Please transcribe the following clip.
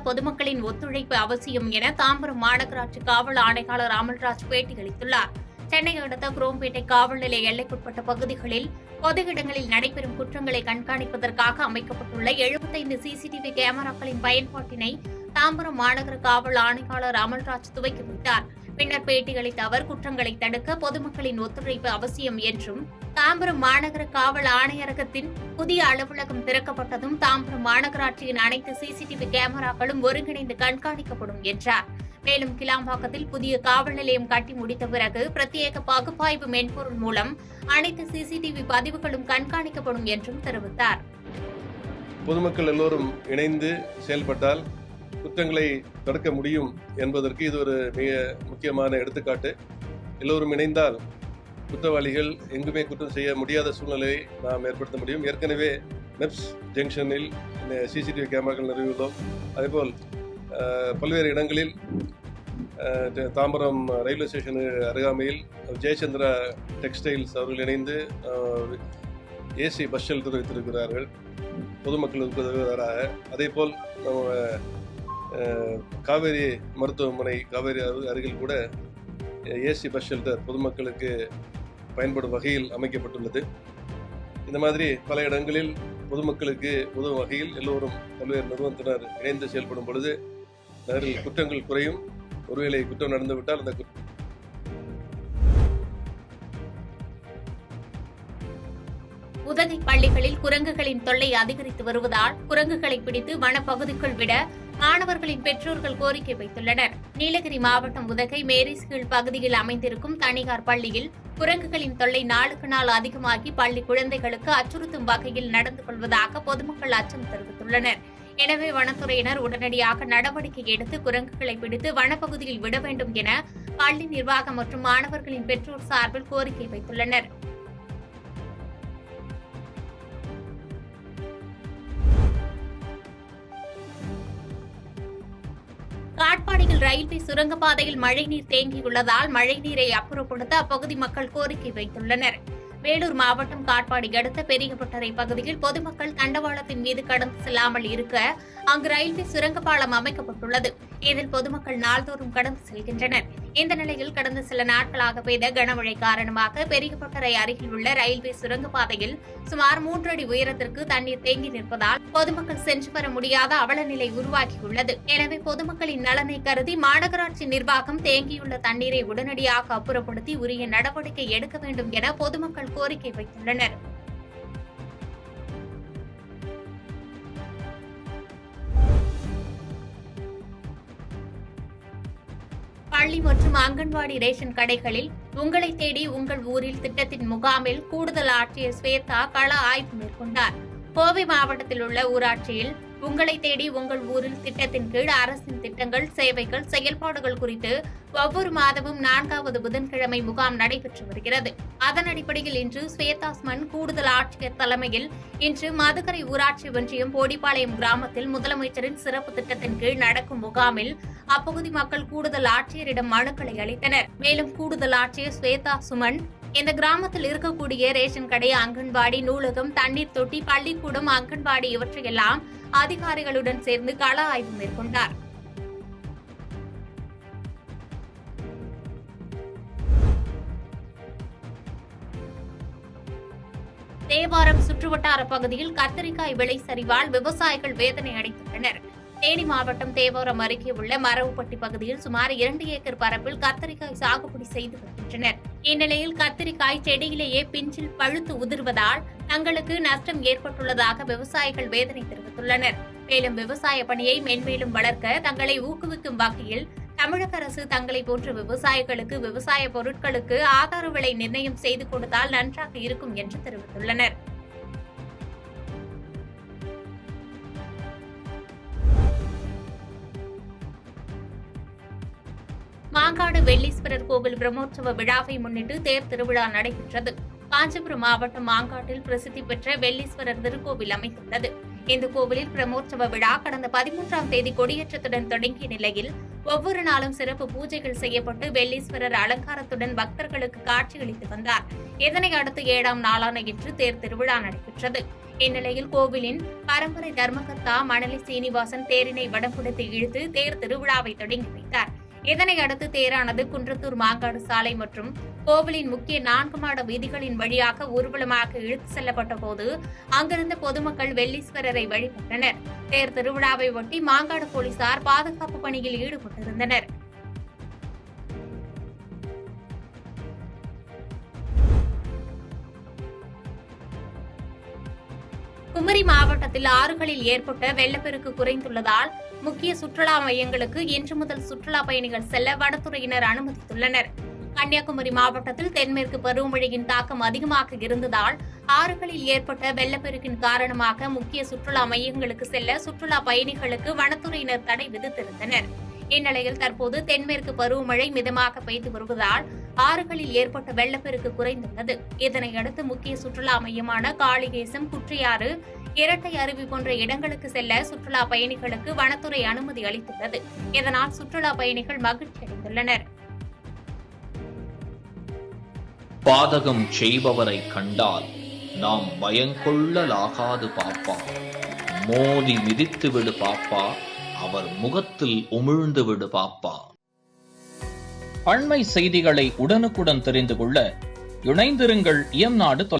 பொதுமக்களின் ஒத்துழைப்பு அவசியம் என தாம்பரம் மாநகராட்சி காவல் ஆணையாளர் அமல்ராஜ் பேட்டியளித்துள்ளார். சென்னை அடுத்த குரோம்பேட்டை காவல் நிலைய எல்லைக்குட்பட்ட பகுதிகளில் பொது இடங்களில் நடைபெறும் குற்றங்களை கண்காணிப்பதற்காக அமைக்கப்பட்டுள்ள 75 சிசிடிவி கேமராக்களின் பயன்பாட்டினை தாம்பரம் மாநகர காவல் ஆணையாளர் அமல்ராஜ் துவக்கி வைத்தார். பின்னர் பேட்டியளித்த அவர், குற்றங்களை தடுக்க பொதுமக்களின் ஒத்துழைப்பு அவசியம் என்றும், தாம்பரம் மாநகர காவல் ஆணையரகத்தின் புதிய அலுவலகம் திறக்கப்பட்டதும் தாம்பரம் மாநகராட்சியின் அனைத்து சிசிடிவி கேமராக்களும் ஒருங்கிணைந்து கண்காணிக்கப்படும் என்றார். மேலும் கிளாம்பாக்கத்தில் புதிய காவல் நிலையம் கட்டி முடித்த பிறகு பிரத்யேக பகுப்பாய்வு மென்பொருள் மூலம் அனைத்து சிசிடிவி பதிவுகளும் கண்காணிக்கப்படும் என்றும் தெரிவித்தார். பொதுமக்கள் எல்லோரும் இணைந்து செயல்பட்டால் குற்றங்களை தடுக்க முடியும் என்பதற்கு இது ஒரு மிக முக்கியமான எடுத்துக்காட்டு. எல்லோரும் இணைந்தால் குற்றவாளிகள் எங்குமே குற்றம் செய்ய முடியாத சூழ்நிலையை நாம் ஏற்படுத்த முடியும். ஏற்கனவே மெப்ஸ் ஜங்ஷனில் சிசிடிவி கேமராக்கள் நிறுவியுள்ளோம். அதேபோல் பல்வேறு இடங்களில் தாம்பரம் ரயில்வே ஸ்டேஷனு அருகாமையில் ஜெயச்சந்திரா டெக்ஸ்டைல்ஸ் அவர்கள் இணைந்து ஏசி பஸ் ஷெல்டர் வைத்திருக்கிறார்கள் பொதுமக்களுக்கு உதவுவதாக. அதேபோல் காவேரி மருத்துவமனை காவேரி அருகில் கூட ஏசி பஸ் ஷெல்டர் பொதுமக்களுக்கு பயன்படும் வகையில் அமைக்கப்பட்டுள்ளது. இந்த மாதிரி பல இடங்களில் பொதுமக்களுக்கு உதவும் வகையில் எல்லோரும் பல்வேறு நிறுவனத்தினர் இணைந்து செயல்படும் பொழுது நகரில் குற்றங்கள் குறையும். ஒருவேளை குற்றம் நடந்துவிட்டால் அந்த உதகை பள்ளிகளில் குரங்குகளின் தொல்லை அதிகரித்து வருவதால் குரங்குகளை பிடித்து வனப்பகுதிக்குள் விட மாணவர்களின் பெற்றோர்கள் கோரிக்கை வைத்துள்ளனர். நீலகிரி மாவட்டம் உதகை மேரிஸ்கீழ் பகுதியில் அமைந்திருக்கும் தனியார் பள்ளியில் குரங்குகளின் தொல்லை நாளுக்கு நாள் அதிகமாகி பள்ளி குழந்தைகளுக்கு அச்சுறுத்தும் வகையில் நடந்து கொள்வதாக பொதுமக்கள் அச்சம் தெரிவித்துள்ளனர். எனவே வனத்துறையினர் உடனடியாக நடவடிக்கை எடுத்து குரங்குகளை பிடித்து வனப்பகுதியில் விட வேண்டும் என பள்ளி நிர்வாகம் மற்றும் மாணவர்களின் பெற்றோர் சார்பில் கோரிக்கை வைத்துள்ளனர். காட்பாடியில் ரயில்வே சுரங்கப்பாதையில் மழைநீர் தேங்கியுள்ளதால் மழைநீரை அப்புறப்படுத்த அப்பகுதி மக்கள் கோரிக்கை வைத்துள்ளனர். வேலூர் மாவட்டம் காட்பாடி அடுத்த பெரியபட்டறை பகுதியில் பொதுமக்கள் தண்டவாளத்தின் மீது கடந்து செல்லாமல் இருக்க அங்கு ரயில்வே சுரங்கப்பாலம் அமைக்கப்பட்டுள்ளது. இதில் பொதுமக்கள் நாள்தோறும் கடந்து செல்கின்றனர். இந்த நிலையில் கடந்த சில நாட்களாக பெய்த கனமழை காரணமாக பெரியபட்டறை அருகில் உள்ள ரயில்வே சுரங்கப்பாதையில் சுமார் 3 அடி உயரத்திற்கு தண்ணீர் தேங்கி நிற்பதால் பொதுமக்கள் சென்று வர முடியாத அவல நிலை உருவாகியுள்ளது. எனவே பொதுமக்களின் நலனை கருதி மாநகராட்சி நிர்வாகம் தேங்கியுள்ள தண்ணீரை உடனடியாக அப்புறப்படுத்தி உரிய நடவடிக்கை எடுக்க வேண்டும் என பொதுமக்கள் கோரிக்கை வைத்துள்ளனர். பள்ளி மற்றும் அங்கன்வாடி ரேஷன் கடைகளில் உங்களை தேடி உங்கள் ஊரில் திட்டத்தின் முகாமில் கூடுதல் ஆட்சியர் ஸ்வேதா கள ஆய்வு மேற்கொண்டார். கோவை மாவட்டத்தில் உள்ள ஊராட்சியில் உங்களை தேடி உங்கள் ஊரில் திட்டத்தின் கீழ் அரசின் திட்டங்கள், சேவைகள், செயல்பாடுகள் குறித்து ஒவ்வொரு மாதமும் 4வது புதன்கிழமை முகாம் நடைபெற்று வருகிறது. அதன் அடிப்படையில் இன்று ஸ்வேதாஸ்மன் கூடுதல் ஆட்சியர் தலைமையில் இன்று மதுக்கரை ஊராட்சி ஒன்றியம் போடிப்பாளையம் கிராமத்தில் முதலமைச்சரின் சிறப்பு திட்டத்தின் கீழ் நடக்கும் முகாமில் அப்பகுதி மக்கள் கூடுதல் ஆட்சியரிடம் மனுக்களை அளித்தனர். மேலும் கூடுதல் ஆட்சியர் ஸ்வேதா சுமன் இந்த கிராமத்தில் இருக்கக்கூடிய ரேஷன் கடை, அங்கன்வாடி, நூலகம், தண்ணீர் தொட்டி, பள்ளிக்கூடம், அங்கன்வாடி இவற்றையெல்லாம் அதிகாரிகளுடன் சேர்ந்து கள ஆய்வு மேற்கொண்டார். தேவாரம் சுற்றுவட்டார பகுதியில் கத்தரிக்காய் விலை சரிவால் விவசாயிகள் வேதனை அடைந்துள்ளனர். தேனி மாவட்டம் தேவாரம் அருகே உள்ள மரவுப்பட்டி பகுதியில் சுமார் 2 ஏக்கர் பரப்பில் கத்தரிக்காய் சாகுபடி செய்து வருகின்றனர். இந்நிலையில் கத்தரிக்காய் செடியிலேயே பிஞ்சில் பழுத்து உதிர்வதால் தங்களுக்கு நஷ்டம் ஏற்பட்டுள்ளதாக விவசாயிகள் வேதனை தெரிவித்துள்ளனர். மேலும் விவசாய பணியை மென்மேலும் வளர்க்க தங்களை ஊக்குவிக்கும் வகையில் தமிழக அரசு தங்களை போன்ற விவசாயிகளுக்கு விவசாய பொருட்களுக்கு ஆதார விலை நிர்ணயம் செய்து கொடுத்தால் நன்றாக இருக்கும் என்று தெரிவித்துள்ளனர். மாங்காடு வெள்ளீஸ்வரர் கோவில் பிரம்மோற்சவ விழாவை முன்னிட்டு தேர் திருவிழா நடைபெற்றது. காஞ்சிபுரம் மாவட்டம் மாங்காட்டில் பிரசித்தி பெற்ற வெள்ளீஸ்வரர் திருக்கோவில் அமைந்துள்ளது. இந்த கோவிலில் பிரம்மோற்சவ விழா கடந்த 13ஆம் தேதி கொடியேற்றத்துடன் தொடங்கிய நிலையில் ஒவ்வொரு நாளும் சிறப்பு பூஜைகள் செய்யப்பட்டு வெள்ளீஸ்வரர் அலங்காரத்துடன் பக்தர்களுக்கு காட்சியளித்து வந்தார். இதனை அடுத்து 7ஆம் நாளான இன்று தேர் திருவிழா நடைபெற்றது. இந்நிலையில் கோவிலின் பரம்பரை தர்மகர்த்தா மணலி சீனிவாசன் தேரினை வடம் பிடித்து இழுத்து தேர் திருவிழாவை தொடங்கி வைத்தார். இதனையடுத்து தேரானது குன்றத்தூர் மாங்காடு சாலை மற்றும் கோவிலின் முக்கிய 4 மாட வீதிகளின் வழியாக ஊர்வலமாக இழுத்து செல்லப்பட்ட போது அங்கிருந்த பொதுமக்கள் வெள்ளீஸ்வரரை வழிபட்டனர். தேர் திருவிழாவை ஒட்டி மாங்காடு போலீசார் பாதுகாப்பு பணியில் ஈடுபட்டிருந்தனர். குமரி மாவட்டத்தில் ஆறுகளில் ஏற்பட்ட வெள்ளப்பெருக்கு குறைந்துள்ளதால் முக்கிய சுற்றுலா மையங்களுக்கு இன்று முதல் சுற்றுலா பயணிகள் செல்ல வனத்துறையினர் அனுமதித்துள்ளனர். கன்னியாகுமரி மாவட்டத்தில் தென்மேற்கு பருவமழையின் தாக்கம் அதிகமாக இருந்ததால் ஆறுகளில் ஏற்பட்ட வெள்ளப்பெருக்கின் காரணமாக முக்கிய சுற்றுலா மையங்களுக்கு செல்ல சுற்றுலா பயணிகளுக்கு வனத்துறையினர் தடை விதித்திருந்தனர். இந்நிலையில் தற்போது தென்மேற்கு பருவமழை மிதமாக பெய்து வருவதால் ஆறுகளில் ஏற்பட்ட வெள்ளப்பெருக்கு குறைந்துள்ளது. இதனையடுத்து முக்கிய சுற்றுலா மையமான காளிகேசம், குற்றியாறு, இரட்டை அருவி போன்ற இடங்களுக்கு செல்ல சுற்றுலா பயணிகளுக்கு வனத்துறை அனுமதி அளித்துள்ளது. இதனால் சுற்றுலா பயணிகள் மகிழ்ச்சி அடைந்துள்ளனர். பாதகம் செய்பவரை கண்டால் நாம் பயங்கொள்ளலாகாது பாப்பா, மோதி மிதித்து விடு பாப்பா, அவர் முகத்தில் உமிழ்ந்து விடு பாப்பா. அண்மை செய்திகளை உடனுக்குடன் தெரிந்து கொள்ள இணைந்திருங்கள் இயம்நாடு.